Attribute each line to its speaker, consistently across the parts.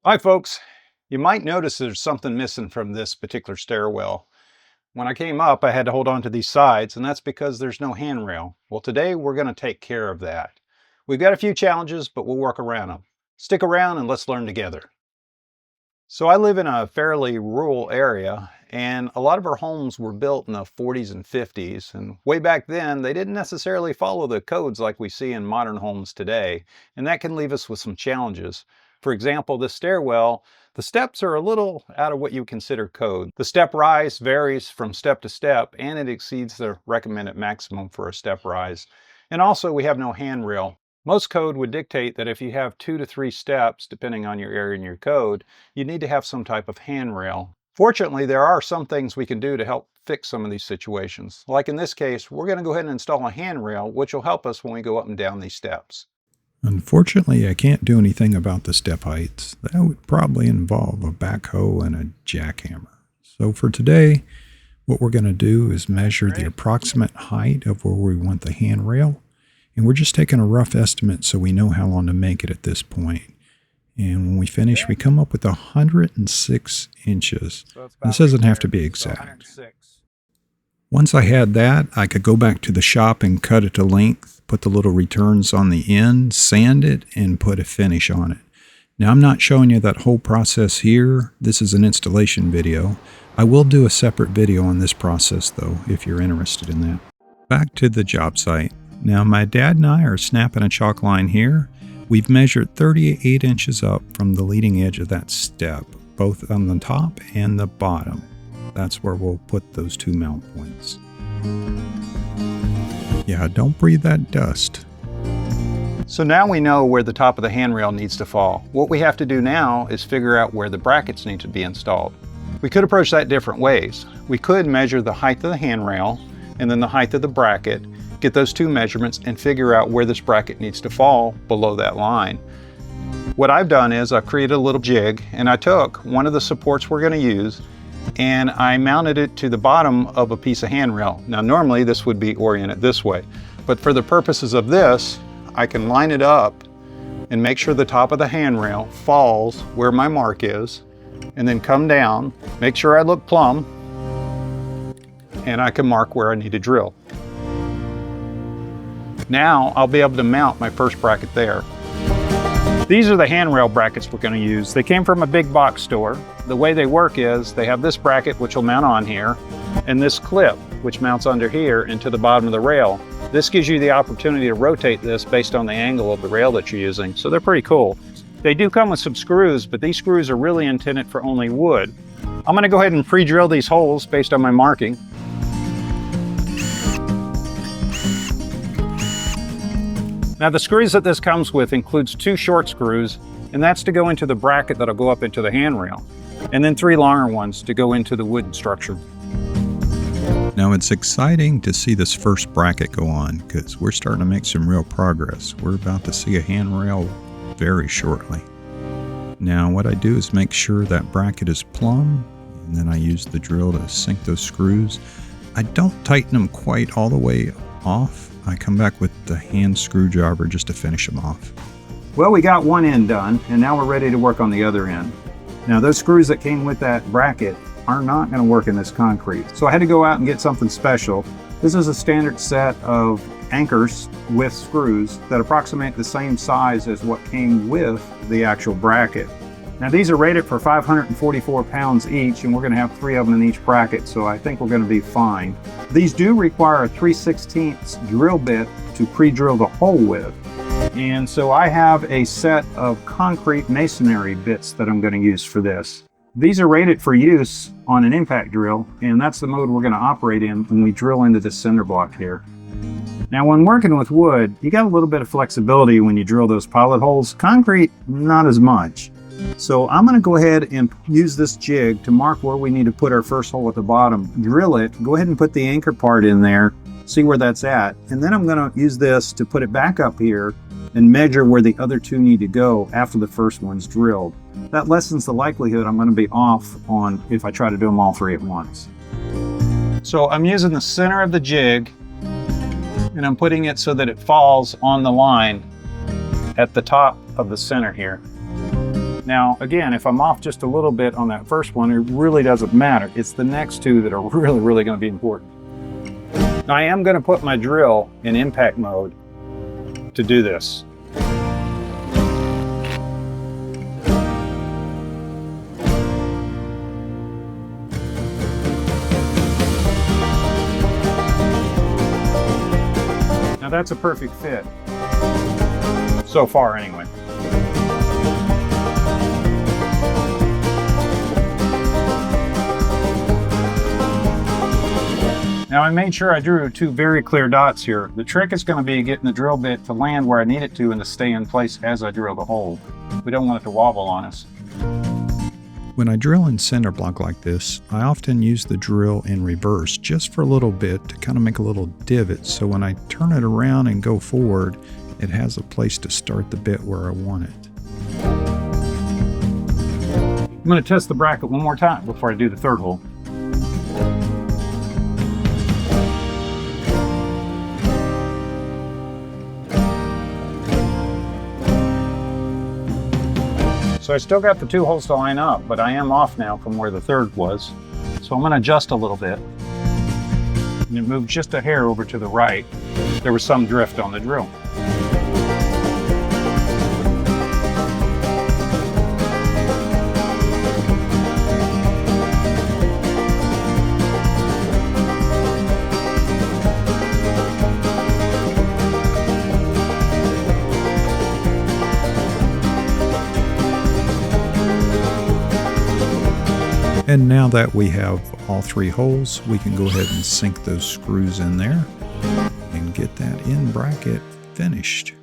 Speaker 1: Hi folks, you might notice there's something missing from this particular stairwell. When I came up, I had to hold on to these sides, and that's because there's no handrail. Well, today we're going to take care of that. We've got a few challenges, but we'll work around them. Stick around and let's learn together. So I live in a fairly rural area, and a lot of our homes were built in the 40s and 50s, and way back then they didn't necessarily follow the codes like we see in modern homes today, and that can leave us with some challenges. For example, this stairwell, the steps are a little out of what you consider code. The step rise varies from step to step, and it exceeds the recommended maximum for a step rise. And also we have no handrail. Most code would dictate that if you have 2 to 3 steps, depending on your area and your code, you need to have some type of handrail. Fortunately, there are some things we can do to help fix some of these situations. Like in this case, we're going to go ahead and install a handrail, which will help us when we go up and down these steps.
Speaker 2: Unfortunately, I can't do anything about the step heights. That would probably involve a backhoe and a jackhammer. So for today, what we're going to do is measure the approximate height of where we want the handrail. And we're just taking a rough estimate so we know how long to make it at this point. And when we finish, we come up with 106 inches. This doesn't have to be exact. Once I had that, I could go back to the shop and cut it to length, put the little returns on the end, sand it, and put a finish on it. Now, I'm not showing you that whole process here. This is an installation video. I will do a separate video on this process, though, if you're interested in that. Back to the job site. Now, my dad and I are snapping a chalk line here. We've measured 38 inches up from the leading edge of that step, both on the top and the bottom. That's where we'll put those 2 mount points. Yeah, don't breathe that dust.
Speaker 1: So now we know where the top of the handrail needs to fall. What we have to do now is figure out where the brackets need to be installed. We could approach that different ways. We could measure the height of the handrail and then the height of the bracket, get those 2 measurements and figure out where this bracket needs to fall below that line. What I've done is I've created a little jig, and I took one of the supports we're going to use and I mounted it to the bottom of a piece of handrail. Now normally this would be oriented this way, but for the purposes of this, I can line it up and make sure the top of the handrail falls where my mark is, and then come down, make sure I look plumb, and I can mark where I need to drill. Now I'll be able to mount my first bracket there. These are the handrail brackets we're going to use. They came from a big box store. The way they work is they have this bracket which will mount on here, and this clip which mounts under here into the bottom of the rail. This gives you the opportunity to rotate this based on the angle of the rail that you're using, so they're pretty cool. They do come with some screws, but these screws are really intended for only wood. I'm going to go ahead and pre-drill these holes based on my marking. Now the screws that this comes with includes 2 short screws, and that's to go into the bracket that'll go up into the handrail, and then 3 longer ones to go into the wooden structure.
Speaker 2: Now it's exciting to see this first bracket go on because we're starting to make some real progress. We're about to see a handrail very shortly. Now what I do is make sure that bracket is plumb, and then I use the drill to sink those screws. I don't tighten them quite all the way off. I come back with the hand screwdriver just to finish them off.
Speaker 1: Well, we got one end done, and now we're ready to work on the other end. Now those screws that came with that bracket are not going to work in this concrete, so I had to go out and get something special. This is a standard set of anchors with screws that approximate the same size as what came with the actual bracket. Now these are rated for 544 pounds each, and we're going to have 3 of them in each bracket, so I think we're going to be fine. These do require a 3/16 drill bit to pre-drill the hole with. And so I have a set of concrete masonry bits that I'm going to use for this. These are rated for use on an impact drill, and that's the mode we're going to operate in when we drill into this cinder block here. Now when working with wood, you got a little bit of flexibility when you drill those pilot holes. Concrete, not as much. So I'm going to go ahead and use this jig to mark where we need to put our first hole at the bottom, drill it, go ahead and put the anchor part in there, see where that's at, and then I'm going to use this to put it back up here and measure where the other 2 need to go after the first one's drilled. That lessens the likelihood I'm going to be off on if I try to do them all 3 at once. So I'm using the center of the jig, and I'm putting it so that it falls on the line at the top of the center here. Now, again, if I'm off just a little bit on that first one, it really doesn't matter. It's the next two that are really going to be important. Now, I am going to put my drill in impact mode to do this. Now that's a perfect fit. So far, anyway. Now I made sure I drew two very clear dots here. The trick is going to be getting the drill bit to land where I need it to and to stay in place as I drill the hole. We don't want it to wobble on us.
Speaker 2: When I drill in cinder block like this, I often use the drill in reverse just for a little bit to kind of make a little divot, so when I turn it around and go forward, it has a place to start the bit where I want it.
Speaker 1: I'm going to test the bracket one more time before I do the third hole. So I still got the two holes to line up, but I am off now from where the third was. So I'm going to adjust a little bit. And it moved just a hair over to the right. There was some drift on the drill.
Speaker 2: And now that we have all three holes, we can go ahead and sink those screws in there and get that end bracket finished.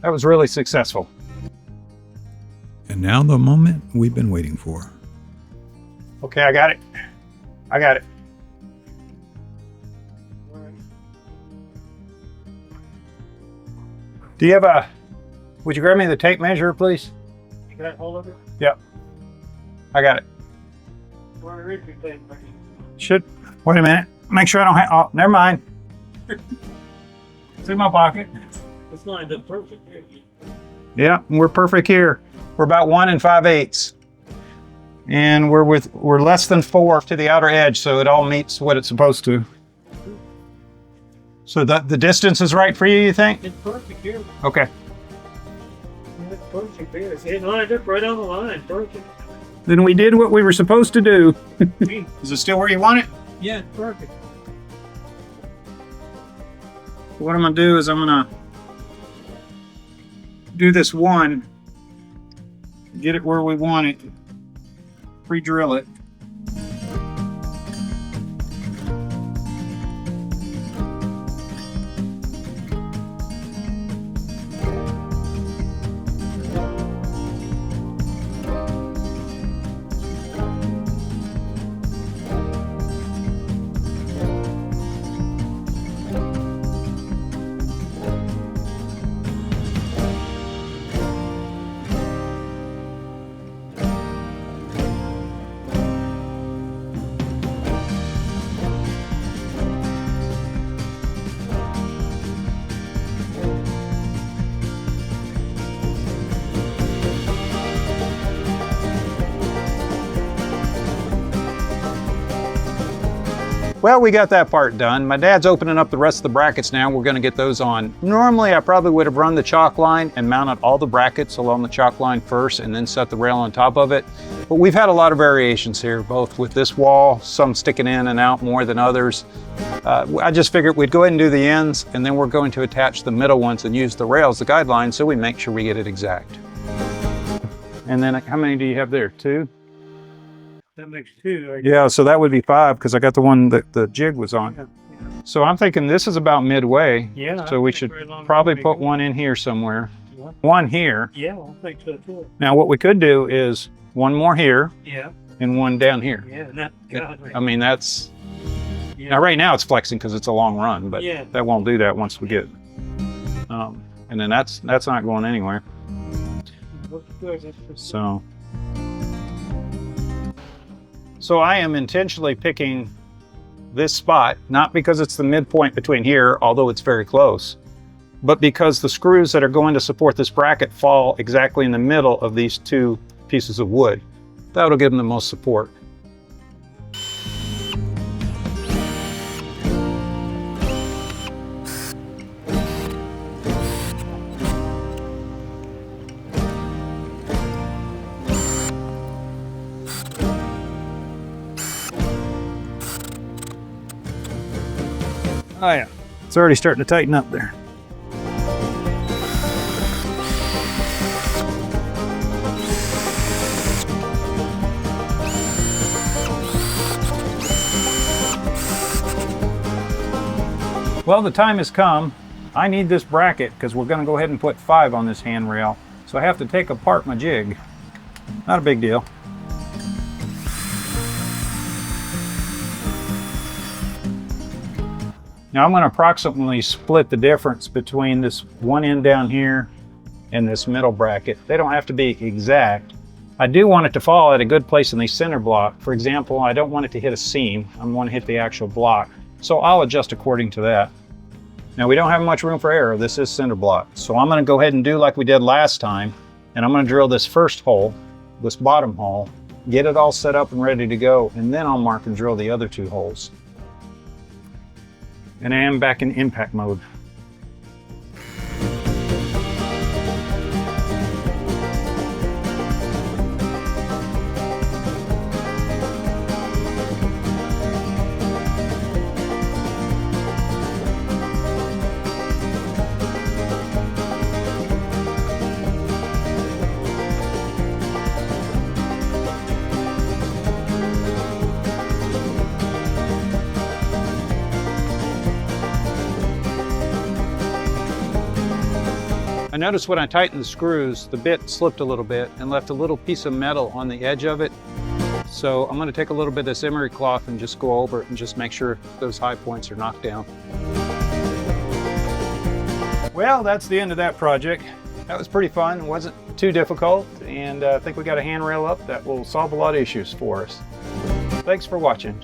Speaker 1: That was really successful.
Speaker 2: And now the moment we've been waiting for.
Speaker 1: Okay, I got it. I got it. Do you have a, would you grab me the tape measure, please?
Speaker 3: You got hold of it?
Speaker 1: Yep. I got it.
Speaker 3: Where are your tape measure?
Speaker 1: Should, wait a minute. Make sure I don't have, oh, never mind. It's in my pocket.
Speaker 3: It's lined up perfect here.
Speaker 1: Yeah, we're perfect here. We're about 1 5/8. And we're less than 4 to the outer edge, so it all meets what it's supposed to. So the distance is right for you think?
Speaker 3: It's perfect here.
Speaker 1: Okay.
Speaker 3: It's perfect here. It's lined up right on the line. Perfect.
Speaker 1: Then we did what we were supposed to do. Is it still where you want it?
Speaker 3: Yeah, it's perfect.
Speaker 1: What I'm gonna do is I'm gonna do this one, get it where we want it, pre-drill it. Well, we got that part done. My dad's opening up the rest of the brackets now. We're gonna get those on. Normally, I probably would have run the chalk line and mounted all the brackets along the chalk line first and then set the rail on top of it. But we've had a lot of variations here, both with this wall, some sticking in and out more than others. I just figured we'd go ahead and do the ends, and then we're going to attach the middle ones and use the rails, the guidelines, so we make sure we get it exact. And then how many do you have there? 2?
Speaker 3: That makes 2. Right?
Speaker 1: Yeah, so that would be 5 because I got the one that the jig was on.
Speaker 3: Yeah.
Speaker 1: So I'm thinking this is about midway.
Speaker 3: Yeah.
Speaker 1: So we should probably put one in here somewhere.
Speaker 3: Yeah.
Speaker 1: One here.
Speaker 3: Yeah, I think so too.
Speaker 1: Now what we could do is one more here
Speaker 3: Yeah.
Speaker 1: and one down here.
Speaker 3: Yeah. That, God,
Speaker 1: I mean, that's,
Speaker 3: yeah.
Speaker 1: now right now it's flexing because it's a long run, but
Speaker 3: Yeah.
Speaker 1: that won't do that once we get. And then that's not going anywhere.
Speaker 3: Looks good. That's for
Speaker 1: So I am intentionally picking this spot, not because it's the midpoint between here, although it's very close, but because the screws that are going to support this bracket fall exactly in the middle of these two pieces of wood. That'll give them the most support. Oh yeah, it's already starting to tighten up there. Well, the time has come. I need this bracket because we're going to go ahead and put 5 on this handrail. So I have to take apart my jig. Not a big deal. Now I'm going to approximately split the difference between this one end down here and this middle bracket. They don't have to be exact. I do want it to fall at a good place in the cinder block. For example, I don't want it to hit a seam. I want to hit the actual block. So I'll adjust according to that. Now we don't have much room for error. This is cinder block. So I'm going to go ahead and do like we did last time. And I'm going to drill this first hole, this bottom hole, get it all set up and ready to go. And then I'll mark and drill the other 2 holes. And I am back in impact mode. I noticed when I tightened the screws, the bit slipped a little bit and left a little piece of metal on the edge of it. So I'm going to take a little bit of this emery cloth and just go over it and just make sure those high points are knocked down. Well, that's the end of that project. That was pretty fun. It wasn't too difficult, and I think we got a handrail up that will solve a lot of issues for us. Thanks for watching.